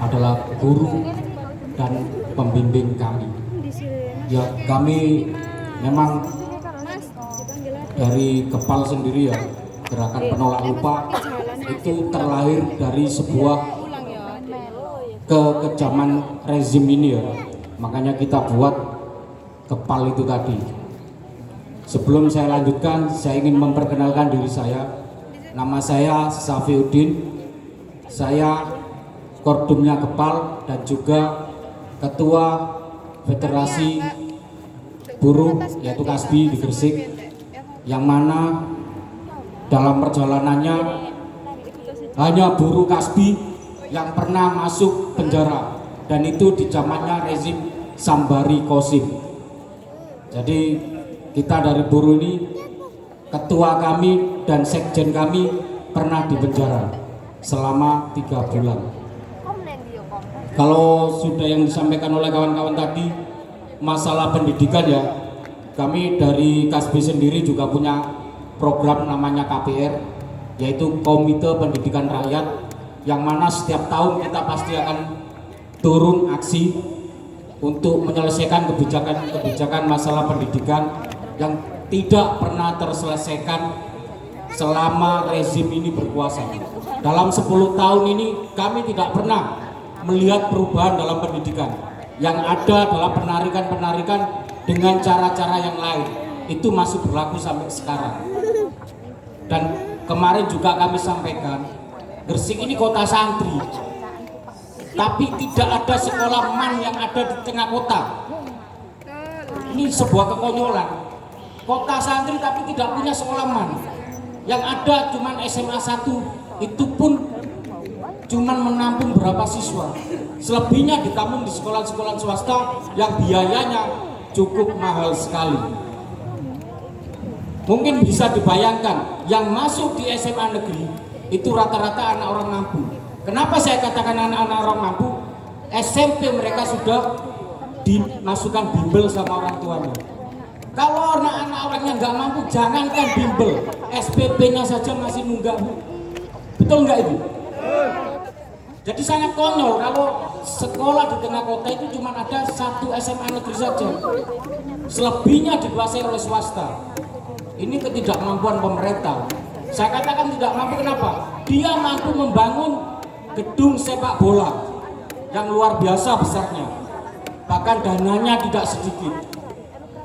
adalah guru dan pembimbing kami. Ya, kami memang dari Kepal sendiri ya, gerakan penolak lupa itu terlahir dari sebuah kekejaman rezim ini ya. Makanya kita buat Kepal itu tadi. Sebelum saya lanjutkan, saya ingin memperkenalkan diri saya. Nama saya Safiuddin. Saya Kordumnya Kepal dan juga Ketua Federasi Buruh yaitu Kasbi di Gresik, yang mana dalam perjalanannya hanya buruh Kasbi yang pernah masuk penjara, dan itu di zamannya rezim Sambari Kosim. Jadi kita dari buruh ini, ketua kami dan sekjen kami pernah di penjara selama 3 bulan. Kalau sudah yang disampaikan oleh kawan-kawan tadi masalah pendidikan ya, kami dari Kasbi sendiri juga punya program namanya KPR, yaitu Komite Pendidikan Rakyat, yang mana setiap tahun kita pasti akan turun aksi untuk menyelesaikan kebijakan masalah pendidikan yang tidak pernah terselesaikan selama rezim ini berkuasa. Dalam 10 tahun ini kami tidak pernah melihat perubahan dalam pendidikan. Yang ada adalah penarikan-penarikan dengan cara-cara yang lain. Itu masih berlaku sampai sekarang. Dan kemarin juga kami sampaikan, Gresik ini kota santri, tapi tidak ada sekolah MAN yang ada di tengah kota. Ini sebuah kekonyolan. Kota santri tapi tidak punya sekolah MAN. Yang ada cuma SMA 1, itu pun cuman menampung berapa siswa. Selebihnya ditampung di sekolah-sekolah swasta yang biayanya cukup mahal sekali. Mungkin bisa dibayangkan, yang masuk di SMA negeri itu rata-rata anak orang mampu. Kenapa saya katakan anak-anak orang mampu? SMP mereka sudah dimasukkan bimbel sama orang tuanya. Kalau anak-anak orangnya nggak mampu, jangankan bimbel, SPP-nya saja masih nunggak. Betul nggak itu? Jadi sangat konyol kalau sekolah di tengah kota itu cuma ada 1 SMA negeri saja. Selebihnya dikuasai oleh swasta. Ini ketidakmampuan pemerintah. Saya katakan tidak mampu, kenapa? Dia mampu membangun gedung sepak bola yang luar biasa besarnya. Bahkan dananya tidak sedikit.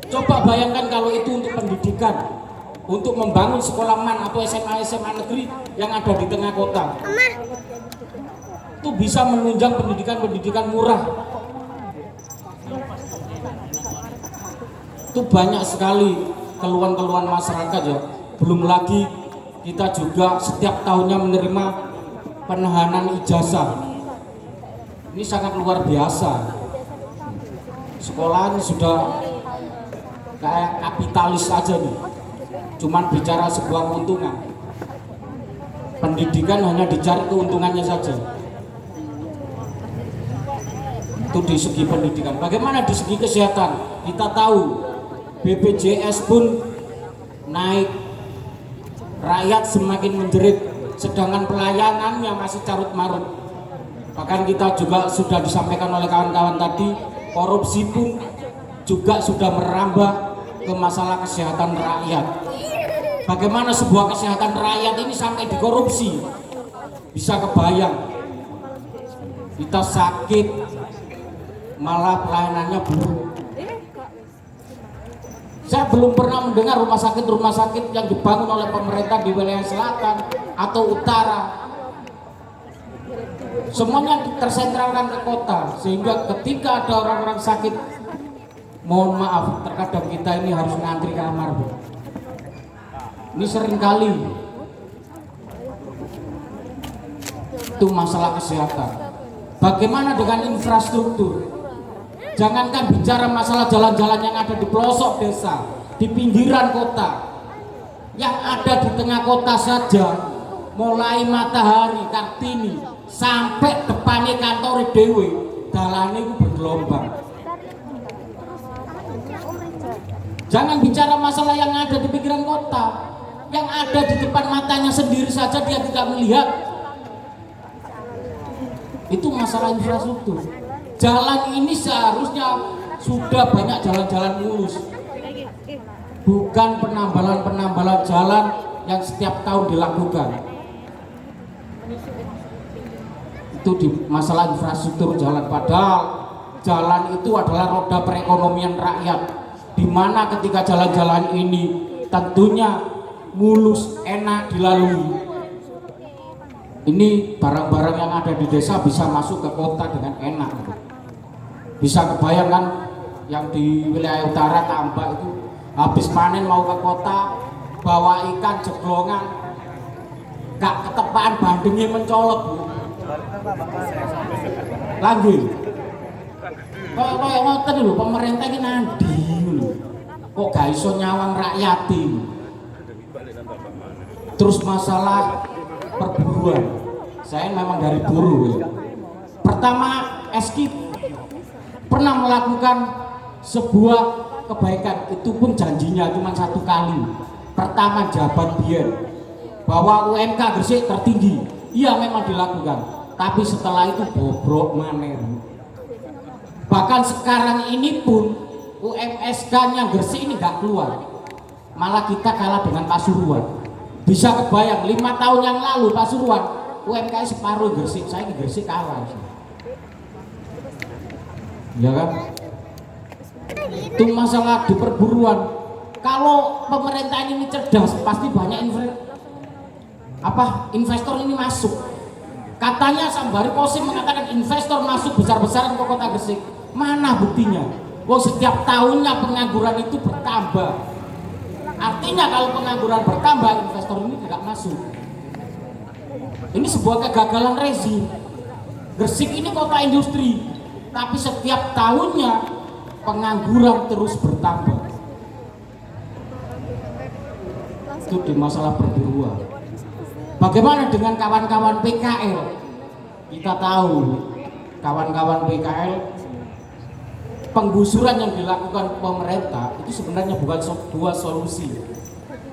Coba bayangkan kalau itu untuk pendidikan, untuk membangun sekolah MAN atau SMA negeri yang ada di tengah kota. Itu bisa menunjang pendidikan murah. Itu banyak sekali keluhan-keluhan masyarakat ya. Belum lagi kita juga setiap tahunnya menerima penahanan ijazah. Ini sangat luar biasa. Sekolahan sudah kayak kapitalis aja nih. Cuman bicara sebuah keuntungan. Pendidikan hanya dicari keuntungannya saja. Itu di segi pendidikan. Bagaimana di segi kesehatan? Kita tahu BPJS pun naik, rakyat semakin menjerit, sedangkan pelayanannya masih carut-marut. Bahkan kita juga sudah disampaikan oleh kawan-kawan tadi, korupsi pun juga sudah merambah ke masalah kesehatan rakyat. Bagaimana sebuah kesehatan rakyat ini sampai dikorupsi? Bisa kebayang, kita sakit malah pelayanannya buruk. Saya belum pernah mendengar rumah sakit yang dibangun oleh pemerintah di wilayah selatan atau utara. Semuanya tersentralkan ke kota, sehingga ketika ada orang-orang sakit, mohon maaf, terkadang kita ini harus ngantri kamar. Ini sering kali itu masalah kesehatan. Bagaimana dengan infrastruktur? Jangankan bicara masalah jalan-jalan yang ada di pelosok desa, di pinggiran kota, yang ada di tengah kota saja, mulai Matahari, Kartini, sampai depannya kantor Dewi, dalane itu bergelombang. Jangan bicara masalah yang ada di pinggiran kota, yang ada di depan matanya sendiri saja dia tidak melihat. Itu masalah infrastruktur. Jalan ini seharusnya sudah banyak jalan-jalan mulus, bukan penambalan jalan yang setiap tahun dilakukan. Itu di masalah infrastruktur jalan, padahal jalan itu adalah roda perekonomian rakyat, di mana ketika jalan-jalan ini tentunya mulus, enak dilalui. Ini barang-barang yang ada di desa bisa masuk ke kota dengan enak. Bisa kebayang kan yang di wilayah utara Tambak itu habis panen mau ke kota bawa ikan jeglongan, gak ketepaan bandengnya mencolok, Bu. Lagi kayak ngoten lho, pemerintah ini nandi lho, kok gak iso nyawang rakyat ini. Terus masalah perburuan, saya memang dari buruh ya. Pertama, Eski pernah melakukan sebuah kebaikan, itu pun janjinya cuma 1 kali. Pertama jabat biyen bahwa UMK Gresik tertinggi, iya memang dilakukan, tapi setelah itu bobrok maneh. Bahkan sekarang ini pun UMSK-nya Gresik ini nggak keluar, malah kita kalah dengan Pasuruan. Bisa kebayang 5 tahun yang lalu Pasuruan UMK separuh Gresik, saya di Gresik kalah. Ya kan? Itu masalah di perburuan. Kalau pemerintah ini cerdas, pasti banyak investor ini masuk. Katanya Sambari Kosim mengatakan investor masuk besar-besaran ke kota Gresik. Mana buktinya? Wah, setiap tahunnya pengangguran itu bertambah. Artinya kalau pengangguran bertambah, investor ini tidak masuk. Ini sebuah kegagalan rezim. Gresik ini kota industri, tapi setiap tahunnya pengangguran terus bertambah. Itu di masalah perburuan. Bagaimana dengan kawan-kawan PKL? Kita tahu kawan-kawan PKL, penggusuran yang dilakukan pemerintah itu sebenarnya bukan sebuah solusi.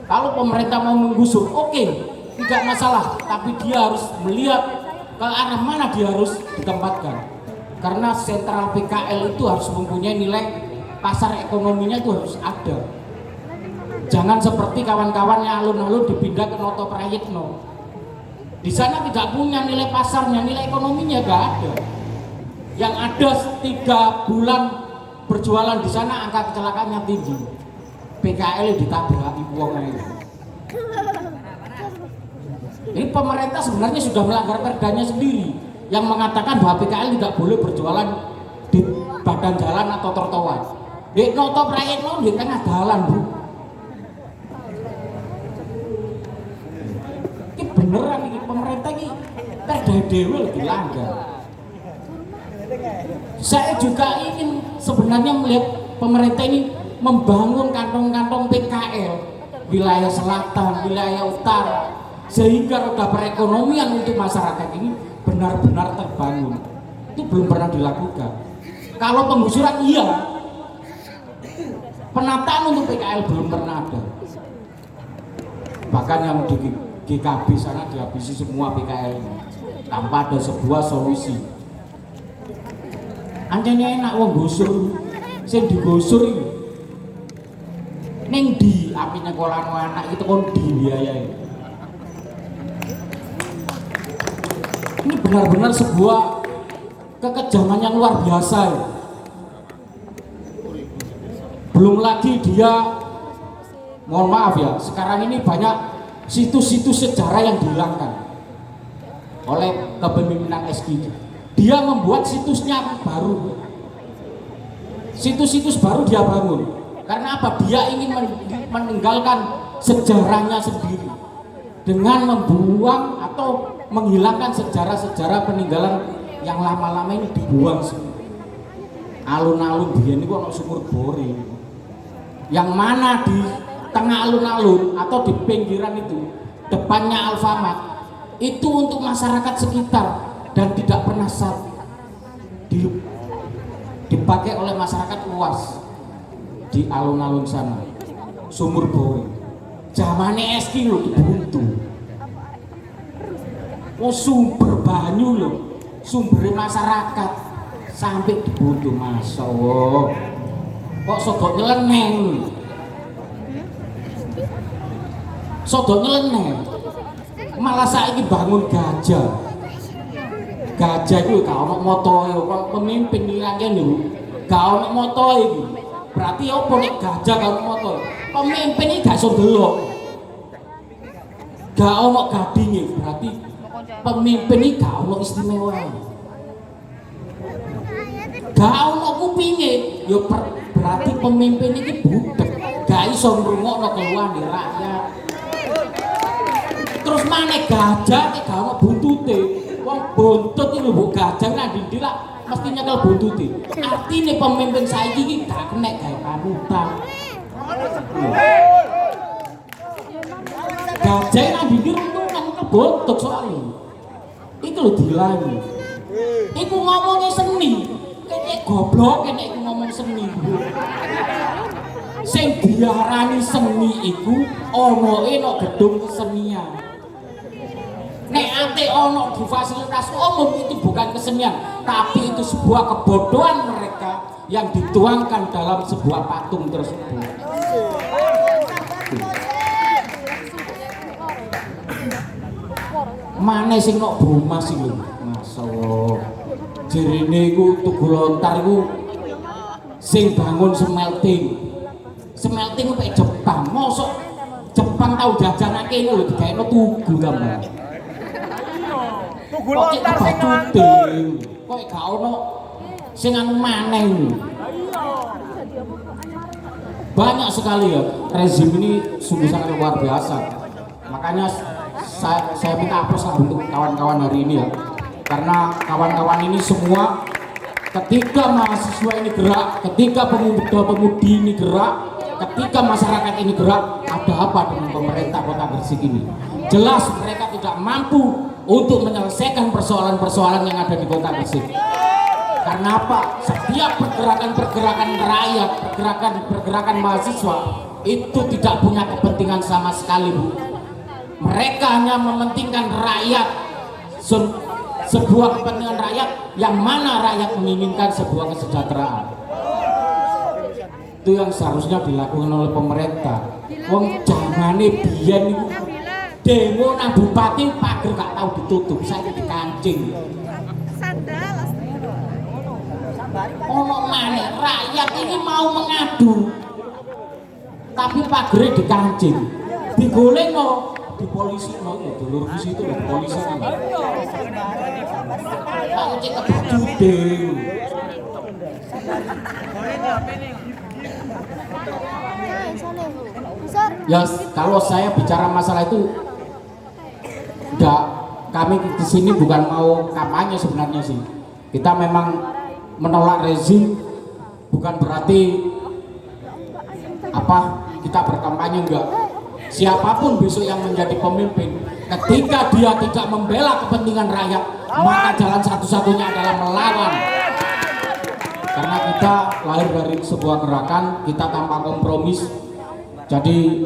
Kalau pemerintah mau menggusur, oke, tidak masalah, tapi dia harus melihat ke arah mana dia harus ditempatkan. Karena sentral PKL itu harus mempunyai nilai pasar ekonominya, itu harus ada. Jangan seperti kawan-kawannya alun-alun dipindah ke Noto Prayitno. Di sana tidak punya nilai pasarnya, nilai ekonominya gak ada. Yang ada 3 bulan berjualan di sana angka kecelakaannya tinggi. PKL ditabrakin wong itu. Ini pemerintah sebenarnya sudah melanggar perdanya sendiri yang mengatakan bahwa PKL tidak boleh berjualan di badan jalan atau trotoar. Di Noto Prayitno di tengah jalan, Bu. Ini beneran ini pemerintah ini perda dewe dilanggar. Saya juga ingin sebenarnya melihat pemerintah ini membangun kantong-kantong PKL wilayah selatan, wilayah utara, sehingga roda perekonomian untuk masyarakat ini benar-benar terbangun. Itu belum pernah dilakukan. Kalau penggusuran iya, penataan untuk PKL belum pernah ada. Bahkan yang di GKB sana dihabisi semua PKL ini tanpa ada sebuah solusi. Anjanya enak wong gusur, sing digusur iki. Ning di apinya kolano anak itu kon di biayai. Ini benar-benar sebuah kekejaman yang luar biasa ya. Belum lagi dia, mohon maaf ya, sekarang ini banyak situs-situs sejarah yang dihilangkan oleh kepemimpinan SKI. Dia membuat situsnya baru, situs-situs baru dia bangun. Karena apa? Dia ingin meninggalkan sejarahnya sendiri dengan membuang atau menghilangkan sejarah-sejarah peninggalan yang lama-lama ini dibuang semua. Alun-alun dia ini kok sumur bore, yang mana di tengah alun-alun atau di pinggiran itu depannya Alfamart itu untuk masyarakat sekitar dan tidak pernah dipakai oleh masyarakat luas. Di alun-alun sana sumur bore zamane eski lho dibuntu. Oh, sumber banyu lho, sumber masyarakat sampai dibutuh Masya Allah. Kok sodok nyeleneh, sodok nyeleneh, malah saiki bangun gajah. Gajah itu gak ono motoe, kok pemimpin ngilangke lho. Gak ono motoe iki. Berarti apa nek gajah gak ono motoe? Pemimpin iki gak iso delok. Gak ono gadinge, berarti pemimpin iki gak ono istimewa. Gak ono kupinge, ya berarti pemimpin iki budek. Gak iso ngrungokno keluhan rakyat. Terus maneh gajah iki gak ono buntute. Wong buntut iki lho gajah nang ndi lah mesti nyekel buntute. Artine pemimpin saiki iki gak kena gawe panutan. Gajah nang ndi runtuhan kebuntut soalnya. Iku lho dilani. Iku ngomongnya seni. Kene goblok kene iku ngomong seni. Sing diarani seni iku onoe nek gedung kesenian. Nek ate ono di fasilitas umum itu bukan kesenian, tapi itu sebuah kebodohan mereka yang dituangkan dalam sebuah patung tersebut. Mane sing nok Brumas iki lho, masyaallah. Jerene iku Tugu Lontar iku sing bangun smelting. Smelting pek Jepang, mosok Jepang tau jajanake iki lho digaekno tugu gambar. Tugu Lontar sing ngantuk. Kok gak ono sing anu maneh lho. Banyak sekali ya, rezim ini sungguh sangat luar biasa. Makanya saya minta aplaus lah untuk kawan-kawan hari ini ya. Karena kawan-kawan ini semua ketika mahasiswa ini gerak, ketika pemuda-pemudi ini gerak, ketika masyarakat ini gerak, ada apa dengan pemerintah Kota Gresik ini? Jelas mereka tidak mampu untuk menyelesaikan persoalan-persoalan yang ada di Kota Gresik. Karena apa? Setiap pergerakan-pergerakan rakyat, pergerakan mahasiswa itu tidak punya kepentingan sama sekali, Bu. Mereka hanya mementingkan rakyat, sebuah kepentingan rakyat yang mana rakyat menginginkan sebuah kesejahteraan. Itu yang seharusnya dilakukan oleh pemerintah. Wong jamane biyen niku demo nang bupati pager gak tahu ditutup, saiki dikancing. Ono maneh rakyat ini mau mengadu, tapi pagere dikancing, digolekno di polisi no, dulur di situ loh, polisi kan. Pak cek kebudeng. Ya kalau saya bicara masalah itu, enggak, kami di sini bukan mau kampanye sebenarnya sih. Kita memang menolak rezim, bukan berarti apa kita berkampanye, enggak. Siapapun besok yang menjadi pemimpin, ketika dia tidak membela kepentingan rakyat, maka jalan satu-satunya adalah melawan. Karena kita lahir dari sebuah gerakan, kita tanpa kompromis. Jadi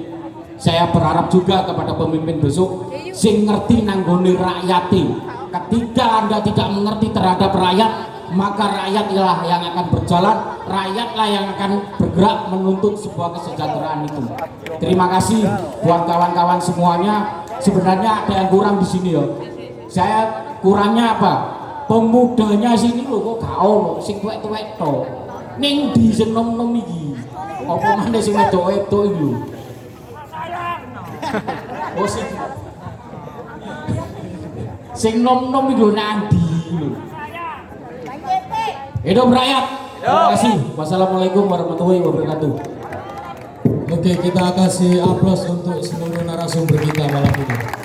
saya berharap juga kepada pemimpin besok sing ngerti nanggone rakyati. Ketika Anda tidak mengerti terhadap rakyat, maka rakyatlah yang akan berjalan, rakyatlah yang akan bergerak menuntut sebuah kesejahteraan itu. Terima kasih buat kawan-kawan semuanya. Sebenarnya ada yang kurang di sini ya. Saya kurangnya apa? Pemudanya sini lho kok gak ono sing tuwek-tuwek to. Ning ndi sing nom-nom iki? Apa maneh sing wedok-wedok iki lho. Oh sing nom-nom iki lho nang ndi lho. Hidup rakyat. Terima kasih. Wassalamualaikum warahmatullahi wabarakatuh. Oke, kita kasih aplaus untuk seluruh narasumber kita malam ini.